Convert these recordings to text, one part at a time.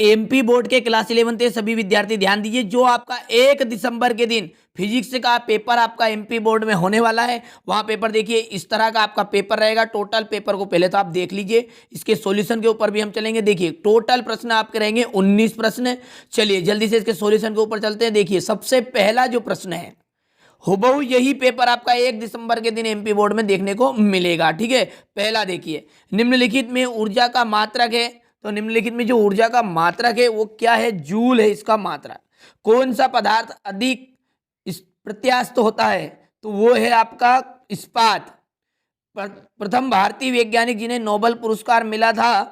MP board के class 11 के सभी विद्यार्थी ध्यान दीजिए, जो आपका 1 दिसंबर के दिन फिजिक्स का पेपर आपका एमपी बोर्ड में होने वाला है, वहां पेपर देखिए इस तरह का आपका पेपर रहेगा। टोटल पेपर को पहले तो आप देख लीजिए, इसके सॉल्यूशन के ऊपर भी हम चलेंगे। देखिए टोटल प्रश्न आपके रहेंगे 19 प्रश्न। चलिए जल्दी से इसके सॉल्यूशन के ऊपर चलते हैं। देखिए सबसे पहला जो प्रश्न है, हुबहू यही पेपर आपका 1 दिसंबर के दिन एमपी बोर्ड में देखने को मिलेगा। ठीक है, पहला देखिए, निम्नलिखित में ऊर्जा का मात्रक है। तो निम्नलिखित में जो ऊर्जा का मात्रक है वो क्या है? जूल है इसका मात्रक। कौन सा पदार्थ अधिक प्रत्यास्थ होता है? तो वो है आपका इस्पात। प्रथम भारतीय वैज्ञानिक जिन्हें नोबेल पुरस्कार मिला था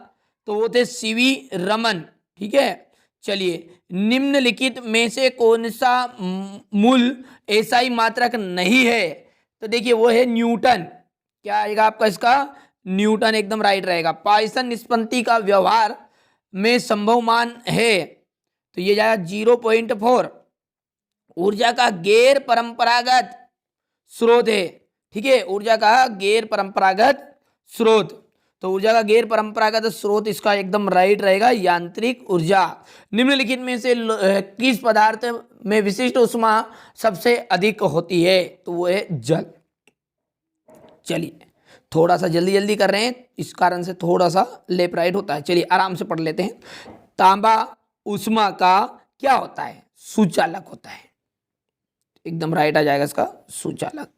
तो वो थे सीवी रमन। ठीक है, चलिए निम्नलिखित में से कौन सा मूल एसआई मात्रक नहीं है? तो देखिए वो है न्यूटन। क्या आएगा आपका इसका? न्यूटन एकदम राइट रहेगा। पॉइसन निष्पत्ति का व्यवहार में संभव मान है तो ये जाएगा 0.4। ऊर्जा का गैर परंपरागत स्रोत है। ठीक है, ऊर्जा का गैर परंपरागत स्रोत, तो ऊर्जा का गैर परंपरागत स्रोत इसका एकदम राइट रहेगा, यांत्रिक ऊर्जा। निम्नलिखित में से किस पदार्थ में विशिष्ट ऊष्मा सबसे अधिक होती है? तो वो है जल। चलिए थोड़ा सा जल्दी जल्दी कर रहे हैं, इस कारण से थोड़ा सा लेफ्ट राइट होता है। चलिए आराम से पढ़ लेते हैं। तांबा ऊष्मा का क्या होता है? सुचालक होता है। एकदम राइट आ जाएगा इसका, सुचालक।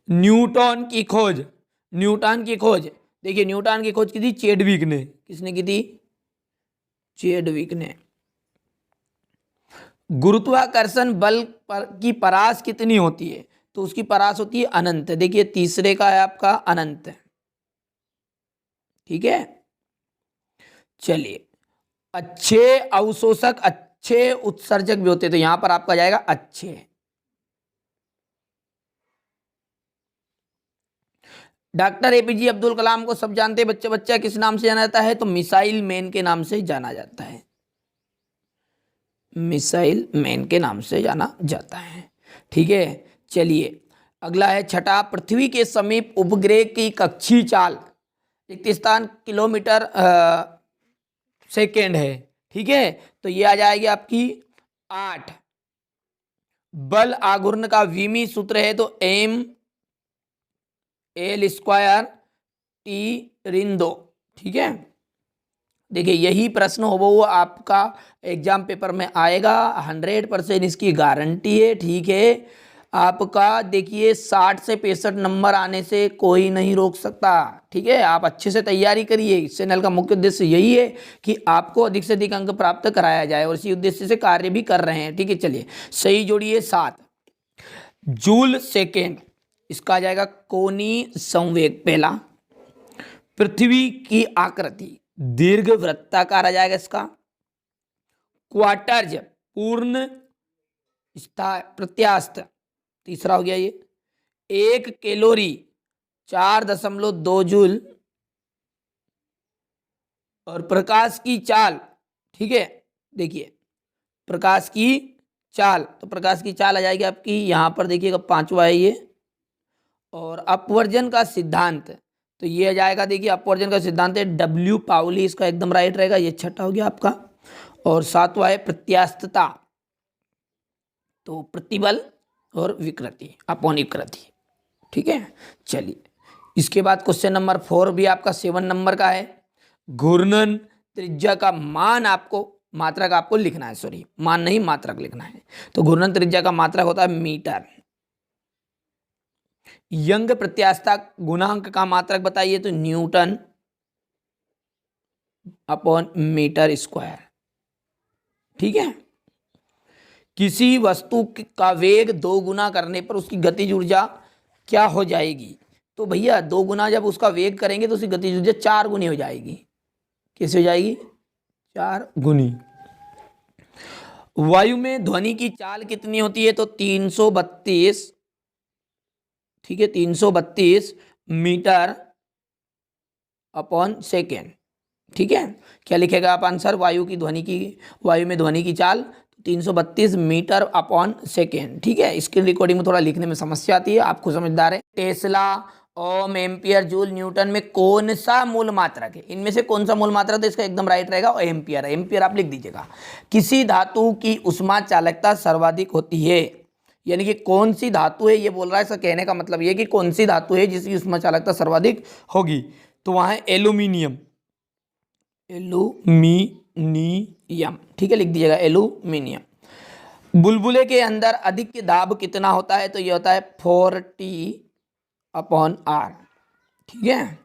न्यूटन की खोज, न्यूटन की खोज, देखिए न्यूटन की खोज की थी चेडविक ने। किसने की थी? चेडविक ने। गुरुत्वाकर्षण बल की परास कितनी होती है? तो उसकी परास होती है अनंत। देखिए तीसरे का है आपका अनंत। ठीक है, चलिए अच्छे अवशोषक अच्छे उत्सर्जक भी होते हैं, तो यहां पर आपका जाएगा अच्छे। डॉक्टर एपीजे अब्दुल कलाम को सब जानते हैं, बच्चा बच्चा किस नाम से जाना जाता है? तो मिसाइल मैन के नाम से जाना जाता है। मिसाइल मैन के नाम से जाना जाता है। ठीक है, चलिए अगला है छठा, पृथ्वी के समीप उपग्रह की कक्षीय चाल 31 किलोमीटर सेकेंड है। ठीक है, तो ये आ जाएगी आपकी 8। बल आघूर्ण का विमी सूत्र है तो एम एल स्क्वायर टी रिंदो। ठीक है, देखिए यही प्रश्न हो वो आपका एग्जाम पेपर में आएगा, 100% इसकी गारंटी है। ठीक है, आपका देखिए 60 से 65 नंबर आने से कोई नहीं रोक सकता। ठीक है, आप अच्छे से तैयारी करिए। इस चैनल का मुख्य उद्देश्य यही है कि आपको अधिक से अधिक अंक प्राप्त कराया जाए और इसी उद्देश्य से कार्य भी कर रहे हैं। ठीक है, चलिए सही जोड़िए 7। जूल सेकेंड, इसका आ जाएगा कोणीय संवेग। पहला, पृथ्वी की आकृति दीर्घ वृत्ताकार आ जाएगा इसका। क्वार्टर्ज पूर्ण प्रत्यास्थ, तीसरा हो गया ये। 1 कैलोरी 4.2 जूल। और प्रकाश की चाल, ठीक है, देखिए प्रकाश की चाल, तो प्रकाश की चाल आ जाएगी आपकी यहां पर, देखिएगा 5वां है ये। और अपवर्जन का सिद्धांत, तो ये आ जाएगा, देखिए अपवर्जन का सिद्धांत है डब्ल्यू पाउली, इसका एकदम राइट रहेगा। ये छठा हो गया आपका। और 7वां है प्रत्यास्थता, तो प्रतिबल और विकृति अपॉन विकृति। ठीक है, चलिए इसके बाद क्वेश्चन नंबर 4 भी आपका 7 नंबर का है। घूर्णन त्रिज्या का मान आपको, मात्रक आपको लिखना है, सॉरी मान नहीं मात्रक लिखना है। तो घूर्णन त्रिज्या का मात्रक होता है मीटर। यंग प्रत्यास्थता गुणांक का मात्रक बताइए, तो न्यूटन अपॉन मीटर स्क्वायर। ठीक है, किसी वस्तु का वेग 2 गुना करने पर उसकी गतिज ऊर्जा क्या हो जाएगी? तो भैया 2 गुना जब उसका वेग करेंगे तो उसकी गतिज ऊर्जा 4 गुनी हो जाएगी। कैसे हो जाएगी? 4 गुनी। वायु में ध्वनि की चाल कितनी होती है? तो 332, ठीक है, 332 मीटर अपॉन सेकेंड। ठीक है, क्या लिखेगा आप आंसर? वायु में ध्वनि की चाल 332 मीटर अपॉन सेकेंड। ठीक है, इसकी रिकॉर्डिंग में थोड़ा लिखने में समस्या आती है, आपको समझदार है। टेस्ला ओम, एम्पियर, जूल, न्यूटन में कौन सा मूल मात्रक है? इनमें से कौन सा मूल मात्रक? तो इसका एकदम राइट रहेगा और एम्पियर है। एम्पियर आप लिख दीजिएगा। किसी धातु की उष्मा चालकता सर्वाधिक होती है, यानी कि कौन सी धातु है ये बोल रहा है। इसका कहने का मतलब ये कि कौन सी धातु है जिसकी उष्मा चालकता सर्वाधिक होगी, तो वहाँ है एल्यूमिनियम। एल्यूमिनियम, ठीक है, लिख दीजिएगा एल्यूमिनियम। बुलबुले के अंदर अधिक दाब कितना होता है? तो ये होता है 4T/R, ठीक है।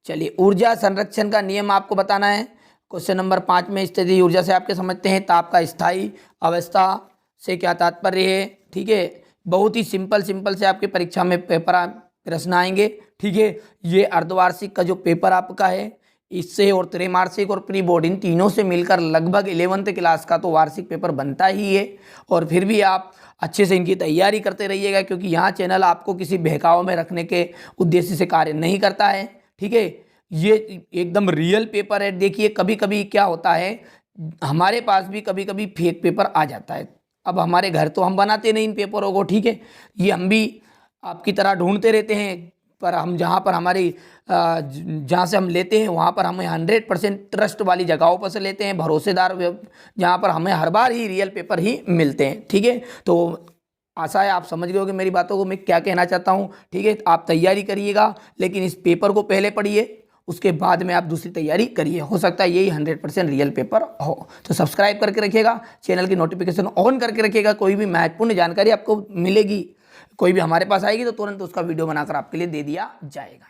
चलिए, ऊर्जा संरक्षण का नियम आपको बताना है। क्वेश्चन नंबर 5 में स्थिति ऊर्जा से आपके समझते हैं ताप का स्थायी अवस्था से क्या तात्पर्य है, ठीक है। बहुत ही सिंपल से आपके परीक्षा में पेपर प्रश्न आएंगे, ठीक है। ये अर्धवार्षिक का जो पेपर आपका है, इससे और त्रैमासिक और प्री बोर्ड, इन तीनों से मिलकर लगभग 11th क्लास का तो वार्षिक पेपर बनता ही है। और फिर भी आप अच्छे से इनकी तैयारी करते रहिएगा, क्योंकि यहाँ चैनल आपको किसी बहकाव में रखने के उद्देश्य से कार्य नहीं करता है, ठीक है। ये एकदम रियल पेपर है। देखिए, कभी कभी क्या होता है, हमारे पास भी कभी कभी फेक पेपर आ जाता है। अब हमारे घर तो हम बनाते नहीं इन पेपरों को, ठीक है। ये हम भी आपकी तरह ढूंढते रहते हैं, पर हम जहाँ पर हमारी जहाँ से हम लेते हैं वहाँ पर हमें 100% ट्रस्ट वाली जगहों पर से लेते हैं, भरोसेदार, जहाँ पर हमें हर बार ही रियल पेपर ही मिलते हैं, ठीक है। तो आशा है आप समझ गए होंगे मेरी बातों को, मैं क्या कहना चाहता हूँ, ठीक है। आप तैयारी करिएगा, लेकिन इस पेपर को पहले पढ़िए, उसके बाद में आप दूसरी तैयारी करिए। हो सकता है यही 100% रियल पेपर हो। तो सब्सक्राइब करके रखिएगा, चैनल की नोटिफिकेशन ऑन करके रखिएगा। कोई भी महत्वपूर्ण जानकारी आपको मिलेगी, कोई भी हमारे पास आएगी, तो तुरंत उसका वीडियो बनाकर आपके लिए दे दिया जाएगा।